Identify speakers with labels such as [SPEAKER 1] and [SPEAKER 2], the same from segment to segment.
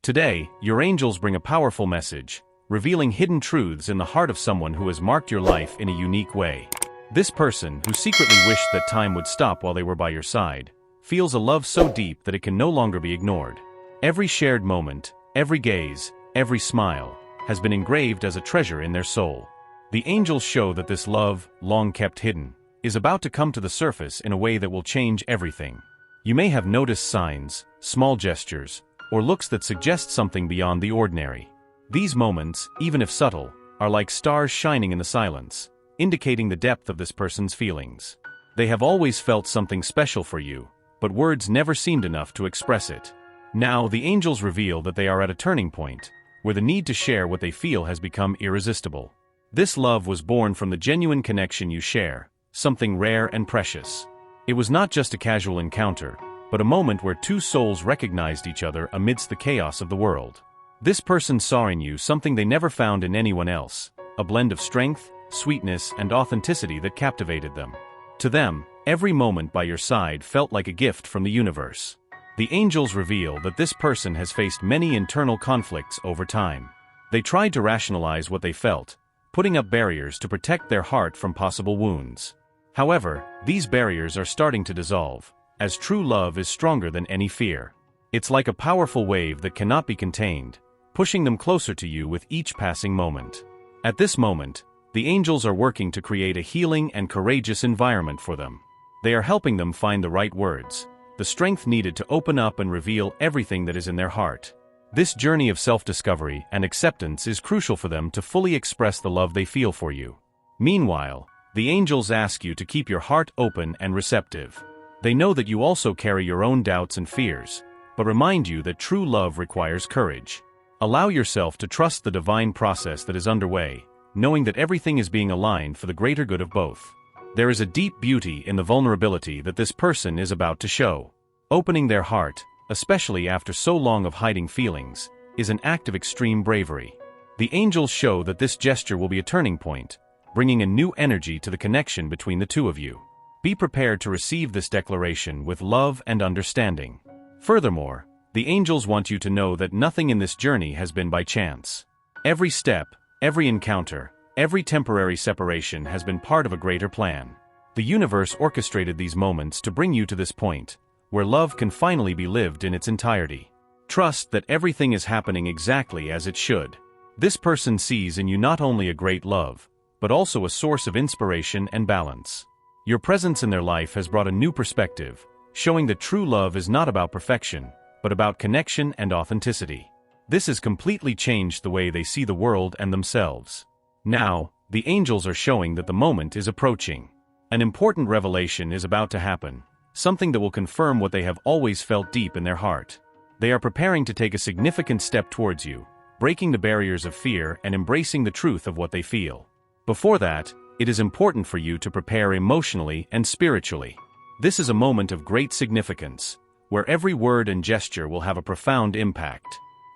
[SPEAKER 1] Today, your angels bring a powerful message, revealing hidden truths in the heart of someone who has marked your life in a unique way. This person, who secretly wished that time would stop while they were by your side, feels a love so deep that it can no longer be ignored. Every shared moment, every gaze, every smile, has been engraved as a treasure in their soul. The angels show that this love, long kept hidden, is about to come to the surface in a way that will change everything. You may have noticed signs, small gestures, or looks that suggest something beyond the ordinary. These moments, even if subtle, are like stars shining in the silence, indicating the depth of this person's feelings. They have always felt something special for you, but words never seemed enough to express it. Now, the angels reveal that they are at a turning point, where the need to share what they feel has become irresistible. This love was born from the genuine connection you share, something rare and precious. It was not just a casual encounter, but a moment where two souls recognized each other amidst the chaos of the world. This person saw in you something they never found in anyone else, a blend of strength, sweetness, and authenticity that captivated them. To them, every moment by your side felt like a gift from the universe. The angels reveal that this person has faced many internal conflicts over time. They tried to rationalize what they felt, putting up barriers to protect their heart from possible wounds. However, these barriers are starting to dissolve, as true love is stronger than any fear. It's like a powerful wave that cannot be contained, pushing them closer to you with each passing moment. At this moment, the angels are working to create a healing and courageous environment for them. They are helping them find the right words, the strength needed to open up and reveal everything that is in their heart. This journey of self-discovery and acceptance is crucial for them to fully express the love they feel for you. Meanwhile, the angels ask you to keep your heart open and receptive. They know that you also carry your own doubts and fears, but remind you that true love requires courage. Allow yourself to trust the divine process that is underway, knowing that everything is being aligned for the greater good of both. There is a deep beauty in the vulnerability that this person is about to show. Opening their heart, especially after so long of hiding feelings, is an act of extreme bravery. The angels show that this gesture will be a turning point, bringing a new energy to the connection between the two of you. Be prepared to receive this declaration with love and understanding. Furthermore, the angels want you to know that nothing in this journey has been by chance. Every step, every encounter, every temporary separation has been part of a greater plan. The universe orchestrated these moments to bring you to this point, where love can finally be lived in its entirety. Trust that everything is happening exactly as it should. This person sees in you not only a great love, but also a source of inspiration and balance. Your presence in their life has brought a new perspective, showing that true love is not about perfection, but about connection and authenticity. This has completely changed the way they see the world and themselves. Now, the angels are showing that the moment is approaching. An important revelation is about to happen, something that will confirm what they have always felt deep in their heart. They are preparing to take a significant step towards you, breaking the barriers of fear and embracing the truth of what they feel. Before that, it is important for you to prepare emotionally and spiritually. This is a moment of great significance, where every word and gesture will have a profound impact.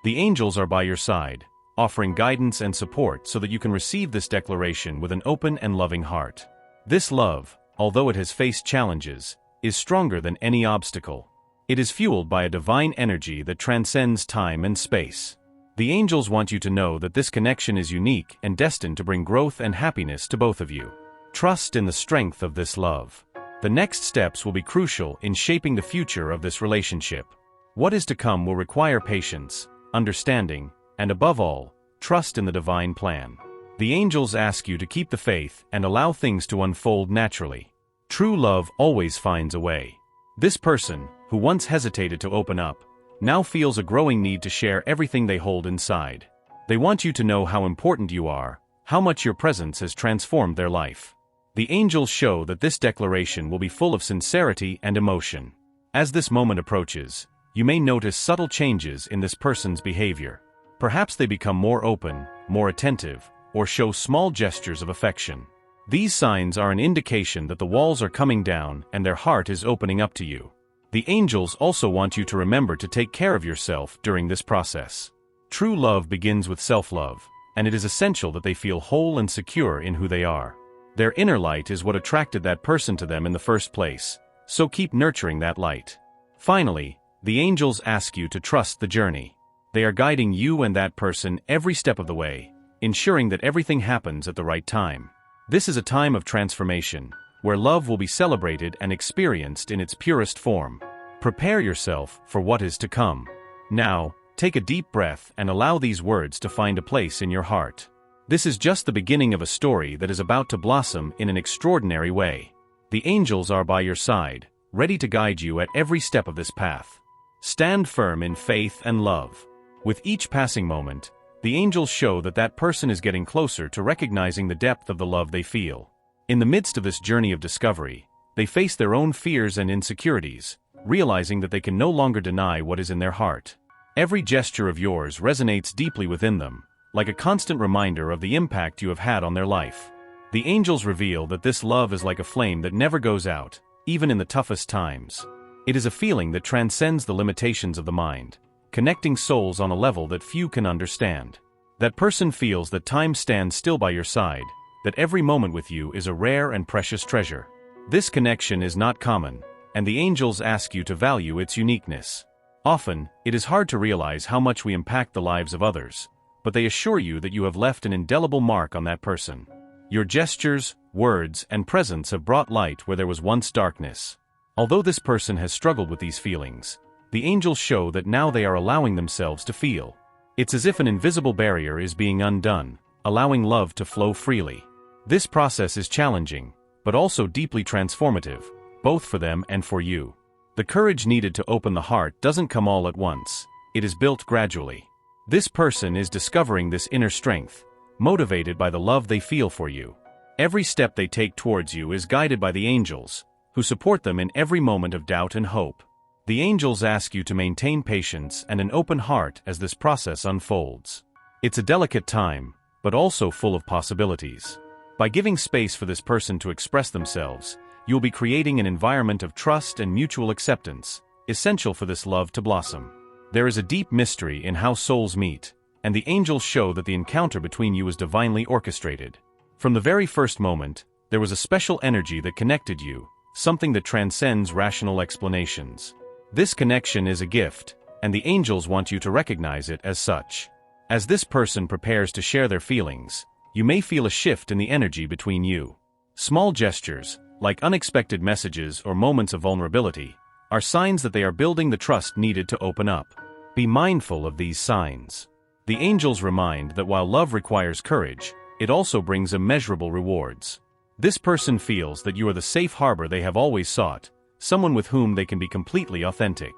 [SPEAKER 1] The angels are by your side, offering guidance and support so that you can receive this declaration with an open and loving heart. This love, although it has faced challenges, is stronger than any obstacle. It is fueled by a divine energy that transcends time and space. The angels want you to know that this connection is unique and destined to bring growth and happiness to both of you. Trust in the strength of this love. The next steps will be crucial in shaping the future of this relationship. What is to come will require patience, understanding, and above all, trust in the divine plan. The angels ask you to keep the faith and allow things to unfold naturally. True love always finds a way. This person, who once hesitated to open up, now feels a growing need to share everything they hold inside. They want you to know how important you are, how much your presence has transformed their life. The angels show that this declaration will be full of sincerity and emotion. As this moment approaches, you may notice subtle changes in this person's behavior. Perhaps they become more open, more attentive, or show small gestures of affection. These signs are an indication that the walls are coming down and their heart is opening up to you. The angels also want you to remember to take care of yourself during this process. True love begins with self-love, and it is essential that they feel whole and secure in who they are. Their inner light is what attracted that person to them in the first place, so keep nurturing that light. Finally, the angels ask you to trust the journey. They are guiding you and that person every step of the way, ensuring that everything happens at the right time. This is a time of transformation, where love will be celebrated and experienced in its purest form. Prepare yourself for what is to come. Now, take a deep breath and allow these words to find a place in your heart. This is just the beginning of a story that is about to blossom in an extraordinary way. The angels are by your side, ready to guide you at every step of this path. Stand firm in faith and love. With each passing moment, the angels show that that person is getting closer to recognizing the depth of the love they feel. In the midst of this journey of discovery, they face their own fears and insecurities, realizing that they can no longer deny what is in their heart. Every gesture of yours resonates deeply within them, like a constant reminder of the impact you have had on their life. The angels reveal that this love is like a flame that never goes out, even in the toughest times. It is a feeling that transcends the limitations of the mind, connecting souls on a level that few can understand. That person feels that time stands still by your side, that every moment with you is a rare and precious treasure. This connection is not common, and the angels ask you to value its uniqueness. Often, it is hard to realize how much we impact the lives of others, but they assure you that you have left an indelible mark on that person. Your gestures, words, and presence have brought light where there was once darkness. Although this person has struggled with these feelings, the angels show that now they are allowing themselves to feel. It's as if an invisible barrier is being undone, allowing love to flow freely. This process is challenging, but also deeply transformative, both for them and for you. The courage needed to open the heart doesn't come all at once, it is built gradually. This person is discovering this inner strength, motivated by the love they feel for you. Every step they take towards you is guided by the angels, who support them in every moment of doubt and hope. The angels ask you to maintain patience and an open heart as this process unfolds. It's a delicate time, but also full of possibilities. By giving space for this person to express themselves, you'll be creating an environment of trust and mutual acceptance, essential for this love to blossom. There is a deep mystery in how souls meet, and the angels show that the encounter between you is divinely orchestrated. From the very first moment, there was a special energy that connected you, something that transcends rational explanations. This connection is a gift, and the angels want you to recognize it as such. As this person prepares to share their feelings, you may feel a shift in the energy between you. Small gestures, like unexpected messages or moments of vulnerability, are signs that they are building the trust needed to open up. Be mindful of these signs. The angels remind that while love requires courage, it also brings immeasurable rewards. This person feels that you are the safe harbor they have always sought, someone with whom they can be completely authentic.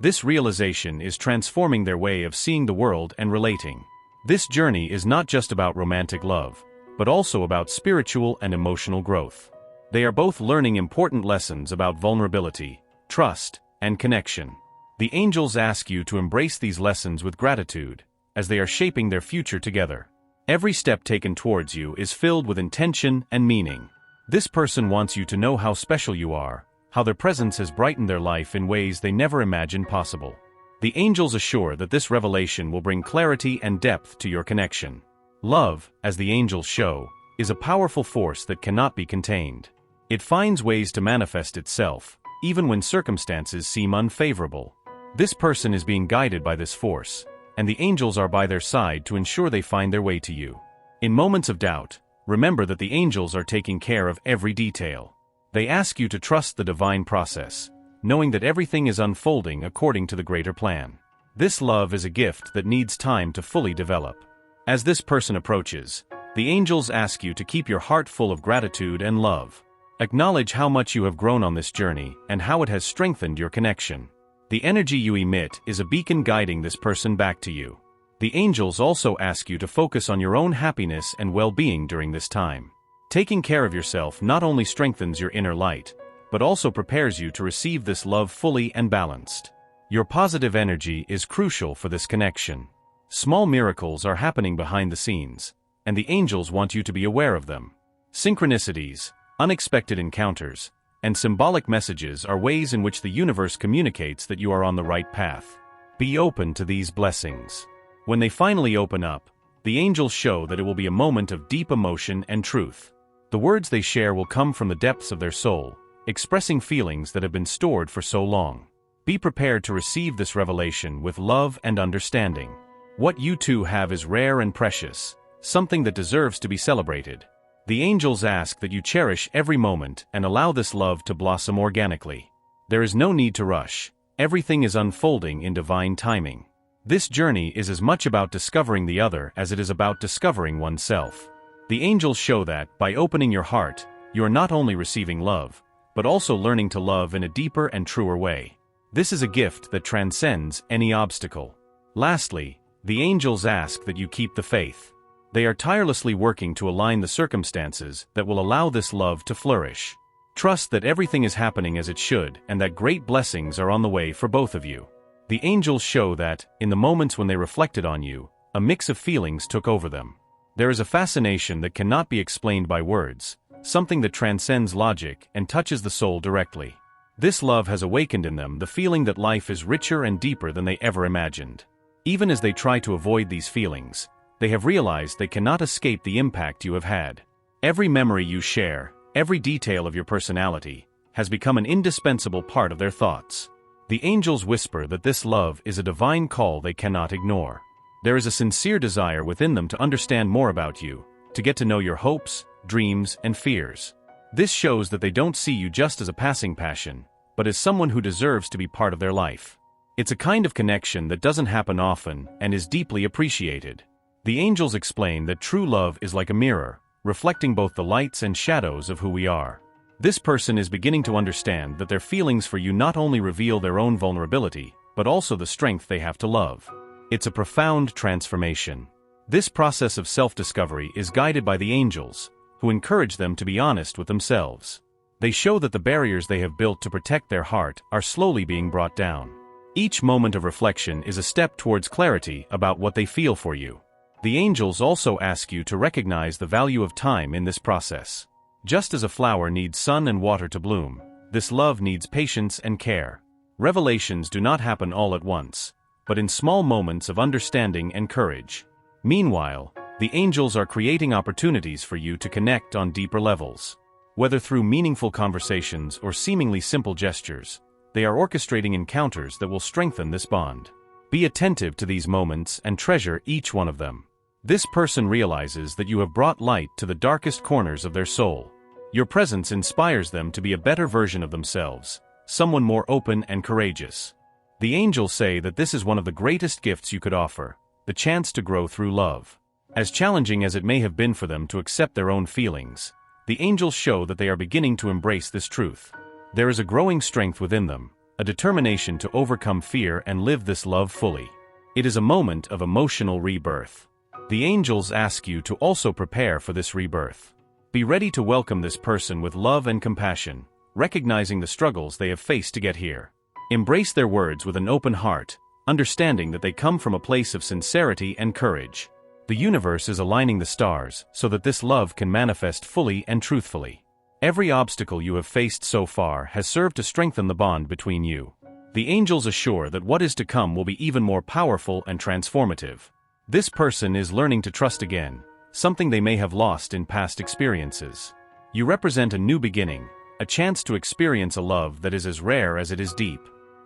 [SPEAKER 1] This realization is transforming their way of seeing the world and relating. This journey is not just about romantic love, but also about spiritual and emotional growth. They are both learning important lessons about vulnerability, trust, and connection. The angels ask you to embrace these lessons with gratitude, as they are shaping their future together. Every step taken towards you is filled with intention and meaning. This person wants you to know how special you are, how their presence has brightened their life in ways they never imagined possible. The angels assure that this revelation will bring clarity and depth to your connection. Love, as the angels show, is a powerful force that cannot be contained. It finds ways to manifest itself, even when circumstances seem unfavorable. This person is being guided by this force, and the angels are by their side to ensure they find their way to you. In moments of doubt, remember that the angels are taking care of every detail. They ask you to trust the divine process, knowing that everything is unfolding according to the greater plan. This love is a gift that needs time to fully develop. As this person approaches, the angels ask you to keep your heart full of gratitude and love. Acknowledge how much you have grown on this journey and how it has strengthened your connection. The energy you emit is a beacon guiding this person back to you. The angels also ask you to focus on your own happiness and well-being during this time. Taking care of yourself not only strengthens your inner light, but also prepares you to receive this love fully and balanced. Your positive energy is crucial for this connection. Small miracles are happening behind the scenes, and the angels want you to be aware of them. Synchronicities, unexpected encounters, and symbolic messages are ways in which the universe communicates that you are on the right path. Be open to these blessings. When they finally open up, the angels show that it will be a moment of deep emotion and truth. The words they share will come from the depths of their soul, expressing feelings that have been stored for so long. Be prepared to receive this revelation with love and understanding. What you two have is rare and precious, something that deserves to be celebrated. The angels ask that you cherish every moment and allow this love to blossom organically. There is no need to rush. Everything is unfolding in divine timing. This journey is as much about discovering the other as it is about discovering oneself. The angels show that, by opening your heart, you are not only receiving love, but also learning to love in a deeper and truer way. This is a gift that transcends any obstacle. Lastly, the angels ask that you keep the faith. They are tirelessly working to align the circumstances that will allow this love to flourish. Trust that everything is happening as it should and that great blessings are on the way for both of you. The angels show that, in the moments when they reflected on you, a mix of feelings took over them. There is a fascination that cannot be explained by words, something that transcends logic and touches the soul directly. This love has awakened in them the feeling that life is richer and deeper than they ever imagined. Even as they try to avoid these feelings, they have realized they cannot escape the impact you have had. Every memory you share, every detail of your personality, has become an indispensable part of their thoughts. The angels whisper that this love is a divine call they cannot ignore. There is a sincere desire within them to understand more about you, to get to know your hopes, dreams, and fears. This shows that they don't see you just as a passing passion, but as someone who deserves to be part of their life. It's a kind of connection that doesn't happen often and is deeply appreciated. The angels explain that true love is like a mirror, reflecting both the lights and shadows of who we are. This person is beginning to understand that their feelings for you not only reveal their own vulnerability, but also the strength they have to love. It's a profound transformation. This process of self-discovery is guided by the angels, who encourage them to be honest with themselves. They show that the barriers they have built to protect their heart are slowly being brought down. Each moment of reflection is a step towards clarity about what they feel for you. The angels also ask you to recognize the value of time in this process. Just as a flower needs sun and water to bloom, this love needs patience and care. Revelations do not happen all at once, but in small moments of understanding and courage. Meanwhile, the angels are creating opportunities for you to connect on deeper levels. Whether through meaningful conversations or seemingly simple gestures, they are orchestrating encounters that will strengthen this bond. Be attentive to these moments and treasure each one of them. This person realizes that you have brought light to the darkest corners of their soul. Your presence inspires them to be a better version of themselves, someone more open and courageous. The angels say that this is one of the greatest gifts you could offer, the chance to grow through love. As challenging as it may have been for them to accept their own feelings, the angels show that they are beginning to embrace this truth. There is a growing strength within them, a determination to overcome fear and live this love fully. It is a moment of emotional rebirth. The angels ask you to also prepare for this rebirth. Be ready to welcome this person with love and compassion, recognizing the struggles they have faced to get here. Embrace their words with an open heart, understanding that they come from a place of sincerity and courage. The universe is aligning the stars so that this love can manifest fully and truthfully. Every obstacle you have faced so far has served to strengthen the bond between you. The angels assure that what is to come will be even more powerful and transformative. This person is learning to trust again, something they may have lost in past experiences. You represent a new beginning, a chance to experience a love that is as rare as it is deep.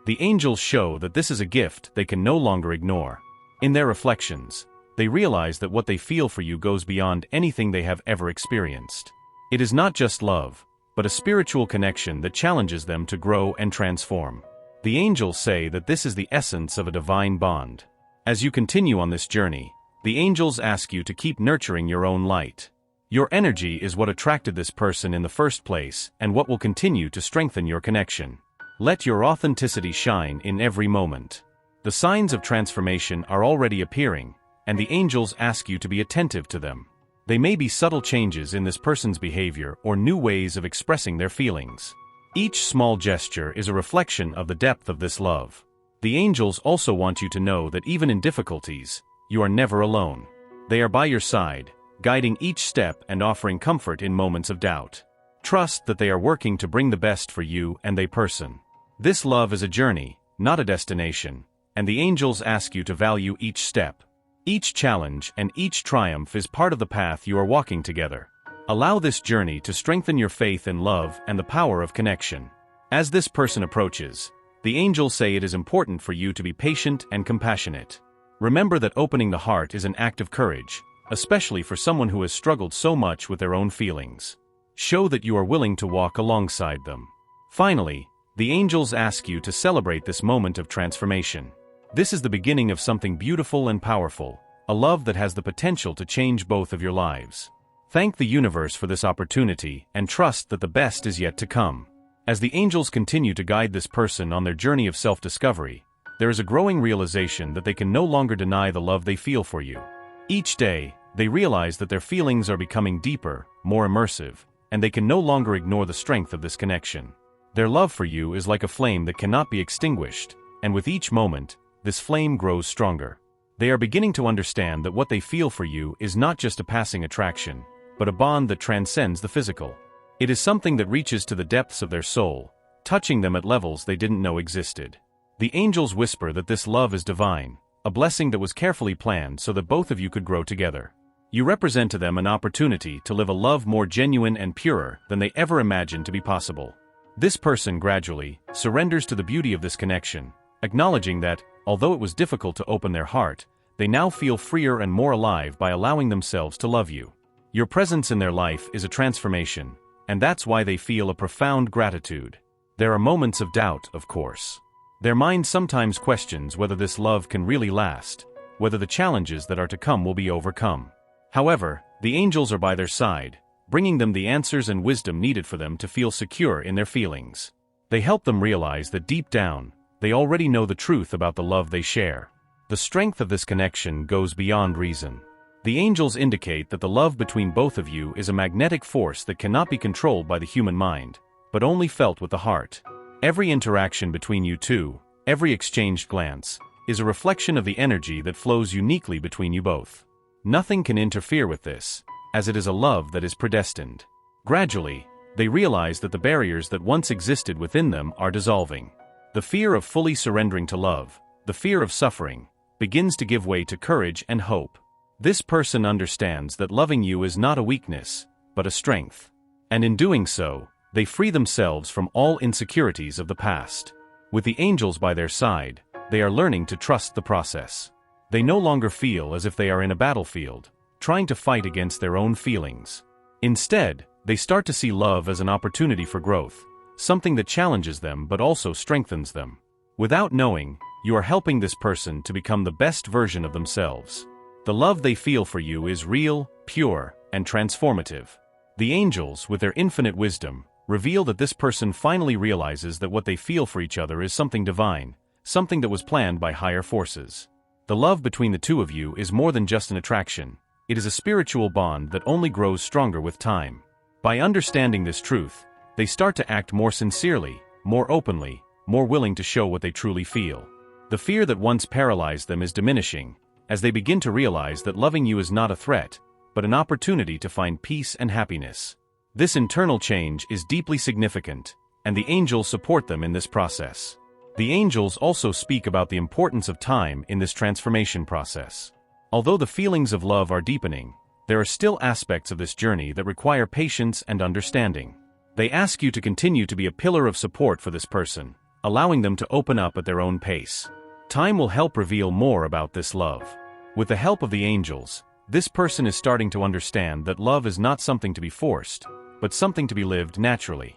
[SPEAKER 1] The angels show that this is a gift they can no longer ignore. In their reflections, they realize that what they feel for you goes beyond anything they have ever experienced. It is not just love, but a spiritual connection that challenges them to grow and transform. The angels say that this is the essence of a divine bond. As you continue on this journey, the angels ask you to keep nurturing your own light. Your energy is what attracted this person in the first place and what will continue to strengthen your connection. Let your authenticity shine in every moment. The signs of transformation are already appearing, and the angels ask you to be attentive to them. They may be subtle changes in this person's behavior or new ways of expressing their feelings. Each small gesture is a reflection of the depth of this love. The angels also want you to know that even in difficulties, you are never alone. They are by your side, guiding each step and offering comfort in moments of doubt. Trust that they are working to bring the best for you and they person. This love is a journey, not a destination, and the angels ask you to value each step. Each challenge and each triumph is part of the path you are walking together. Allow this journey to strengthen your faith in love and the power of connection. As this person approaches, the angels say it is important for you to be patient and compassionate. Remember that opening the heart is an act of courage, especially for someone who has struggled so much with their own feelings. Show that you are willing to walk alongside them. Finally, the angels ask you to celebrate this moment of transformation. This is the beginning of something beautiful and powerful, a love that has the potential to change both of your lives. Thank the universe for this opportunity and trust that the best is yet to come. As the angels continue to guide this person on their journey of self-discovery, there is a growing realization that they can no longer deny the love they feel for you. Each day, they realize that their feelings are becoming deeper, more immersive, and they can no longer ignore the strength of this connection. Their love for you is like a flame that cannot be extinguished, and with each moment, this flame grows stronger. They are beginning to understand that what they feel for you is not just a passing attraction, but a bond that transcends the physical. It is something that reaches to the depths of their soul, touching them at levels they didn't know existed. The angels whisper that this love is divine, a blessing that was carefully planned so that both of you could grow together. You represent to them an opportunity to live a love more genuine and purer than they ever imagined to be possible. This person gradually surrenders to the beauty of this connection, acknowledging that, although it was difficult to open their heart, they now feel freer and more alive by allowing themselves to love you. Your presence in their life is a transformation, and that's why they feel a profound gratitude. There are moments of doubt, of course. Their mind sometimes questions whether this love can really last, whether the challenges that are to come will be overcome. However, the angels are by their side, bringing them the answers and wisdom needed for them to feel secure in their feelings. They help them realize that deep down, they already know the truth about the love they share. The strength of this connection goes beyond reason. The angels indicate that the love between both of you is a magnetic force that cannot be controlled by the human mind, but only felt with the heart. Every interaction between you two, every exchanged glance, is a reflection of the energy that flows uniquely between you both. Nothing can interfere with this, as it is a love that is predestined. Gradually, they realize that the barriers that once existed within them are dissolving. The fear of fully surrendering to love, the fear of suffering, begins to give way to courage and hope. This person understands that loving you is not a weakness, but a strength. And in doing so, they free themselves from all insecurities of the past. With the angels by their side, they are learning to trust the process. They no longer feel as if they are in a battlefield, trying to fight against their own feelings. Instead, they start to see love as an opportunity for growth, something that challenges them but also strengthens them. Without knowing, you are helping this person to become the best version of themselves. The love they feel for you is real, pure, and transformative. The angels, with their infinite wisdom, reveal that this person finally realizes that what they feel for each other is something divine, something that was planned by higher forces. The love between the two of you is more than just an attraction. It is a spiritual bond that only grows stronger with time. By understanding this truth, they start to act more sincerely, more openly, more willing to show what they truly feel. The fear that once paralyzed them is diminishing, as they begin to realize that loving you is not a threat, but an opportunity to find peace and happiness. This internal change is deeply significant, and the angels support them in this process. The angels also speak about the importance of time in this transformation process. Although the feelings of love are deepening, there are still aspects of this journey that require patience and understanding. They ask you to continue to be a pillar of support for this person, allowing them to open up at their own pace. Time will help reveal more about this love. With the help of the angels, this person is starting to understand that love is not something to be forced, but something to be lived naturally.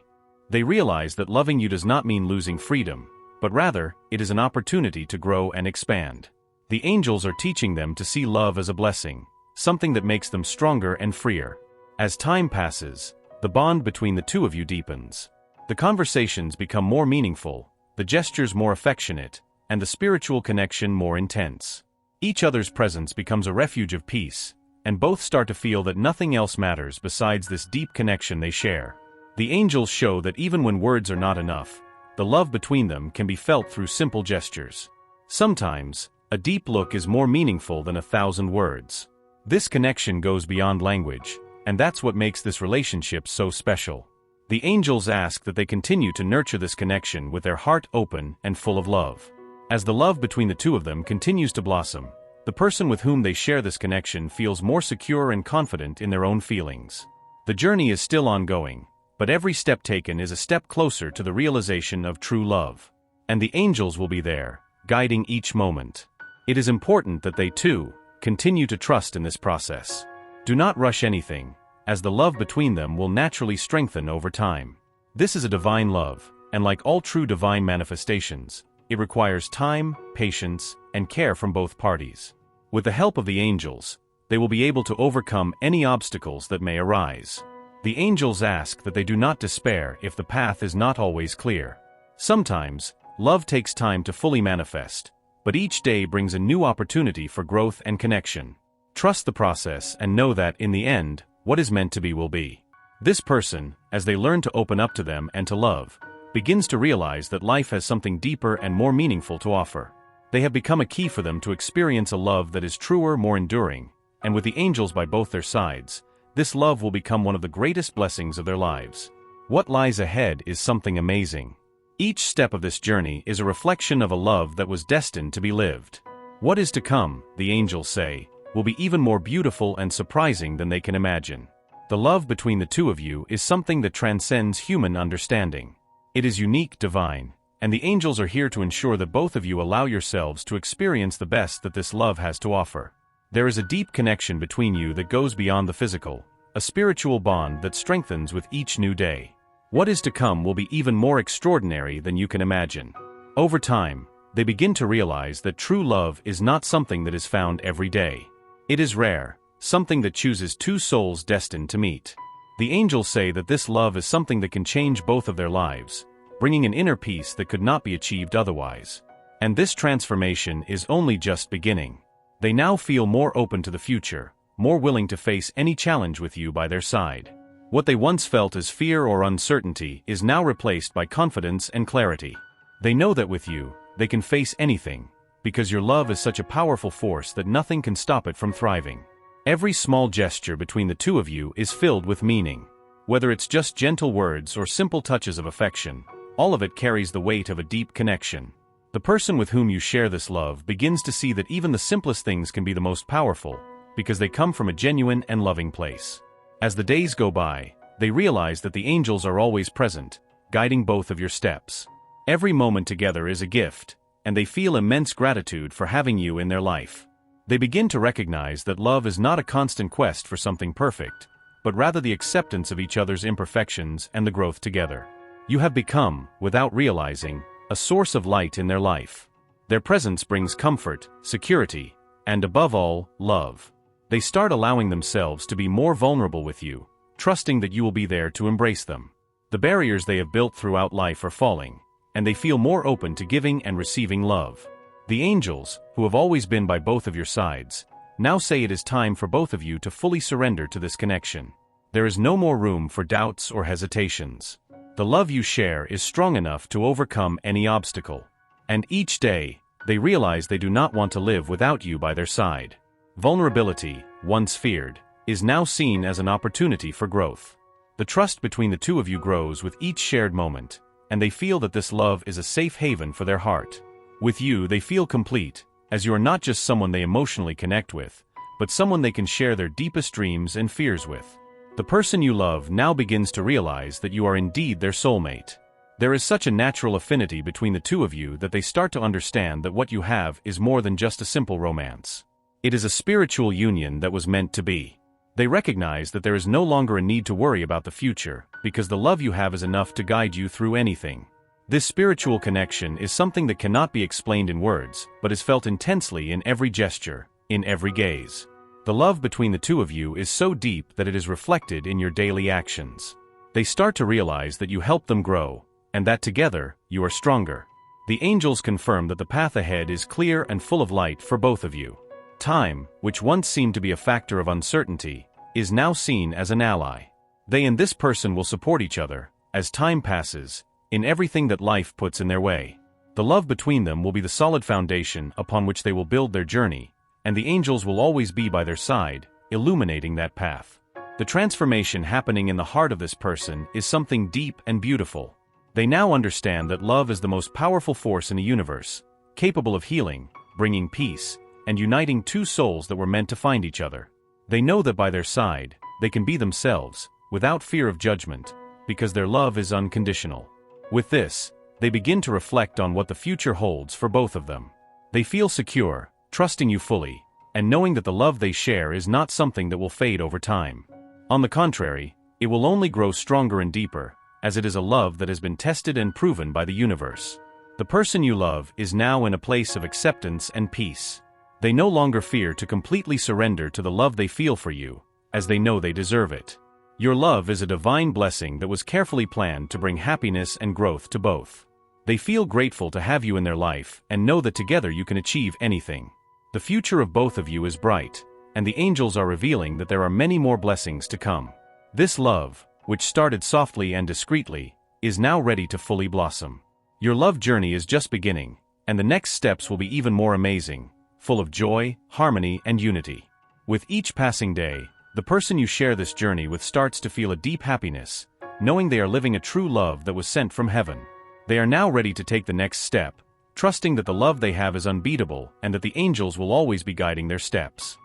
[SPEAKER 1] They realize that loving you does not mean losing freedom, but rather, it is an opportunity to grow and expand. The angels are teaching them to see love as a blessing, something that makes them stronger and freer. As time passes, the bond between the two of you deepens. The conversations become more meaningful, the gestures more affectionate, and the spiritual connection more intense. Each other's presence becomes a refuge of peace, and both start to feel that nothing else matters besides this deep connection they share. The angels show that even when words are not enough, the love between them can be felt through simple gestures. Sometimes, a deep look is more meaningful than 1,000 words. This connection goes beyond language, and that's what makes this relationship so special. The angels ask that they continue to nurture this connection with their heart open and full of love. As the love between the two of them continues to blossom, the person with whom they share this connection feels more secure and confident in their own feelings. The journey is still ongoing, but every step taken is a step closer to the realization of true love. And the angels will be there, guiding each moment. It is important that they, too, continue to trust in this process. Do not rush anything, as the love between them will naturally strengthen over time. This is a divine love, and like all true divine manifestations, it requires time, patience, and care from both parties. With the help of the angels, they will be able to overcome any obstacles that may arise. The angels ask that they do not despair if the path is not always clear. Sometimes, love takes time to fully manifest, but each day brings a new opportunity for growth and connection. Trust the process and know that, in the end, what is meant to be will be. This person, as they learn to open up to them and to love, begins to realize that life has something deeper and more meaningful to offer. They have become a key for them to experience a love that is truer, more enduring, and with the angels by both their sides, this love will become one of the greatest blessings of their lives. What lies ahead is something amazing. Each step of this journey is a reflection of a love that was destined to be lived. What is to come, the angels say, will be even more beautiful and surprising than they can imagine. The love between the two of you is something that transcends human understanding. It is unique, divine, and the angels are here to ensure that both of you allow yourselves to experience the best that this love has to offer. There is a deep connection between you that goes beyond the physical, a spiritual bond that strengthens with each new day. What is to come will be even more extraordinary than you can imagine. Over time, they begin to realize that true love is not something that is found every day. It is rare, something that chooses two souls destined to meet. The angels say that this love is something that can change both of their lives, bringing an inner peace that could not be achieved otherwise. And this transformation is only just beginning. They now feel more open to the future, more willing to face any challenge with you by their side. What they once felt as fear or uncertainty is now replaced by confidence and clarity. They know that with you, they can face anything, because your love is such a powerful force that nothing can stop it from thriving. Every small gesture between the two of you is filled with meaning. Whether it's just gentle words or simple touches of affection, all of it carries the weight of a deep connection. The person with whom you share this love begins to see that even the simplest things can be the most powerful, because they come from a genuine and loving place. As the days go by, they realize that the angels are always present, guiding both of your steps. Every moment together is a gift, and they feel immense gratitude for having you in their life. They begin to recognize that love is not a constant quest for something perfect, but rather the acceptance of each other's imperfections and the growth together. You have become, without realizing, a source of light in their life. Their presence brings comfort, security, and above all, love. They start allowing themselves to be more vulnerable with you, trusting that you will be there to embrace them. The barriers they have built throughout life are falling, and they feel more open to giving and receiving love. The angels, who have always been by both of your sides, now say it is time for both of you to fully surrender to this connection. There is no more room for doubts or hesitations. The love you share is strong enough to overcome any obstacle. And each day, they realize they do not want to live without you by their side. Vulnerability, once feared, is now seen as an opportunity for growth. The trust between the two of you grows with each shared moment, and they feel that this love is a safe haven for their heart. With you, they feel complete, as you are not just someone they emotionally connect with, but someone they can share their deepest dreams and fears with. The person you love now begins to realize that you are indeed their soulmate. There is such a natural affinity between the two of you that they start to understand that what you have is more than just a simple romance. It is a spiritual union that was meant to be. They recognize that there is no longer a need to worry about the future, because the love you have is enough to guide you through anything. This spiritual connection is something that cannot be explained in words, but is felt intensely in every gesture, in every gaze. The love between the two of you is so deep that it is reflected in your daily actions. They start to realize that you help them grow, and that together, you are stronger. The angels confirm that the path ahead is clear and full of light for both of you. Time, which once seemed to be a factor of uncertainty, is now seen as an ally. They and this person will support each other, as time passes, in everything that life puts in their way. The love between them will be the solid foundation upon which they will build their journey, and the angels will always be by their side, illuminating that path. The transformation happening in the heart of this person is something deep and beautiful. They now understand that love is the most powerful force in the universe, capable of healing, bringing peace, and uniting two souls that were meant to find each other. They know that by their side, they can be themselves, without fear of judgment, because their love is unconditional. With this, they begin to reflect on what the future holds for both of them. They feel secure, trusting you fully, and knowing that the love they share is not something that will fade over time. On the contrary, it will only grow stronger and deeper, as it is a love that has been tested and proven by the universe. The person you love is now in a place of acceptance and peace. They no longer fear to completely surrender to the love they feel for you, as they know they deserve it. Your love is a divine blessing that was carefully planned to bring happiness and growth to both. They feel grateful to have you in their life and know that together you can achieve anything. The future of both of you is bright, and the angels are revealing that there are many more blessings to come. This love, which started softly and discreetly, is now ready to fully blossom. Your love journey is just beginning, and the next steps will be even more amazing, full of joy, harmony, and unity. With each passing day, the person you share this journey with starts to feel a deep happiness, knowing they are living a true love that was sent from heaven. They are now ready to take the next step, trusting that the love they have is unbeatable and that the angels will always be guiding their steps.